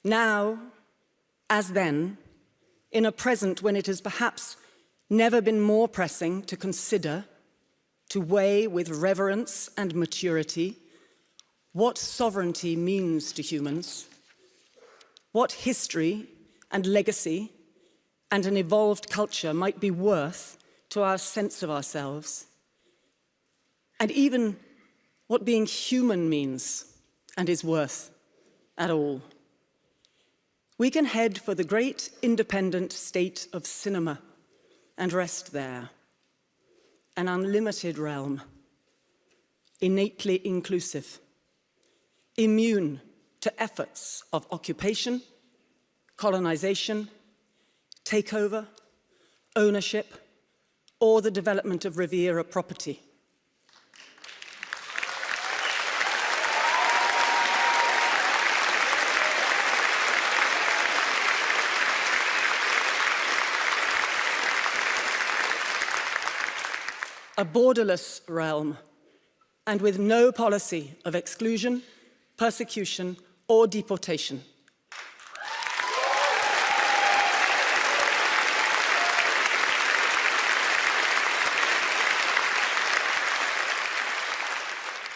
Now, as then, in a present when it has perhaps never been more pressing to consider, to weigh with reverence and maturity what sovereignty means to humans, what history and legacy and an evolved culture might be worth to our sense of ourselves, and even what being human means and is worth at all. We can head for the great independent state of cinema and rest there, an unlimited realm, innately inclusive, immune to efforts of occupation, colonization, takeover, ownership, or the development of Riviera property. A borderless realm, and with no policy of exclusion, persecution, or deportation.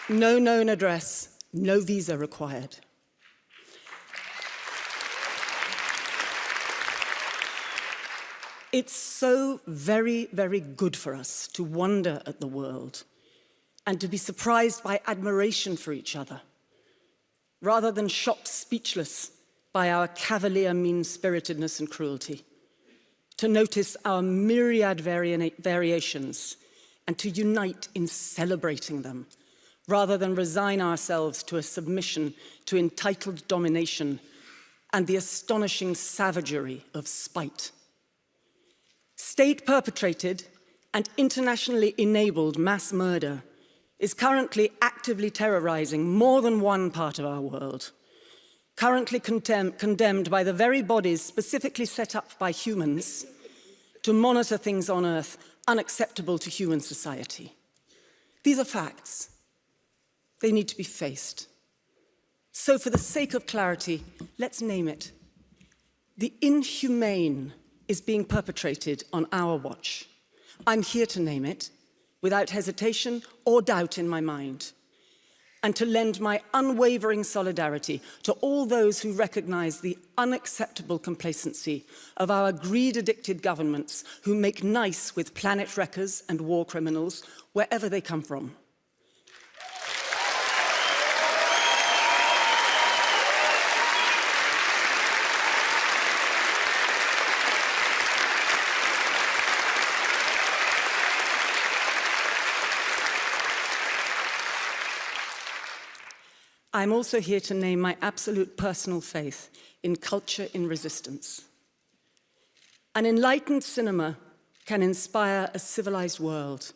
No known address, no visa required. It's so very, very good for us to wonder at the world and to be surprised by admiration for each other, rather than shocked speechless by our cavalier mean-spiritedness and cruelty, to notice our myriad variations and to unite in celebrating them, rather than resign ourselves to a submission to entitled domination and the astonishing savagery of spite. State-perpetrated and internationally enabled mass murder is currently actively terrorizing more than one part of our world, currently condemned by the very bodies specifically set up by humans to monitor things on Earth unacceptable to human society. These are facts. They need to be faced. So for the sake of clarity, let's name it. The inhumane is being perpetrated on our watch. I'm here to name it, without hesitation or doubt in my mind, and to lend my unwavering solidarity to all those who recognize the unacceptable complacency of our greed-addicted governments who make nice with planet wreckers and war criminals wherever they come from. I'm also here to name my absolute personal faith in culture in resistance. An enlightened cinema can inspire a civilized world,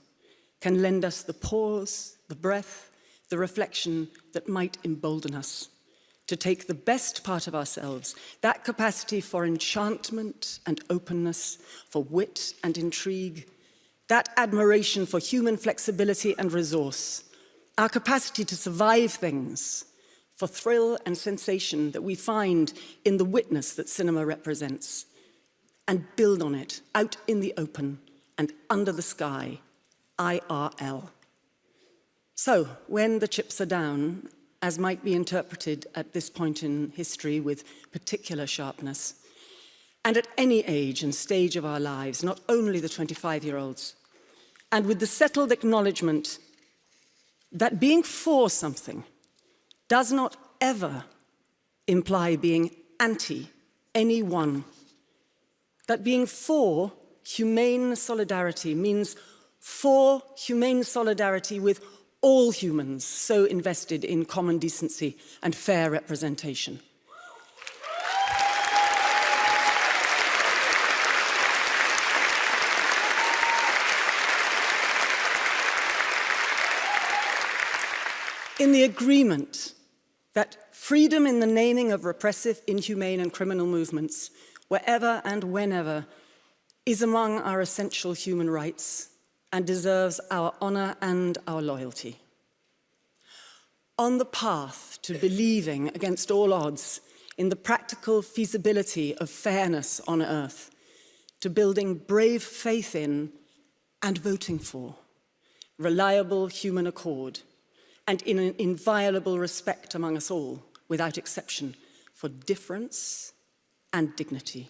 can lend us the pause, the breath, the reflection that might embolden us to take the best part of ourselves, that capacity for enchantment and openness, for wit and intrigue, that admiration for human flexibility and resource, our capacity to survive things, for thrill and sensation that we find in the witness that cinema represents, and build on it out in the open and under the sky, IRL. So, when the chips are down, as might be interpreted at this point in history with particular sharpness, and at any age and stage of our lives, not only the 25-year-olds, and with the settled acknowledgement that being for something does not ever imply being anti anyone. That being for humane solidarity means for humane solidarity with all humans so invested in common decency and fair representation. In the agreement that freedom in the naming of repressive, inhumane and criminal movements, wherever and whenever, is among our essential human rights and deserves our honor and our loyalty. On the path to believing against all odds in the practical feasibility of fairness on earth, to building brave faith in and voting for reliable human accord, and in an inviolable respect among us all, without exception, for difference and dignity.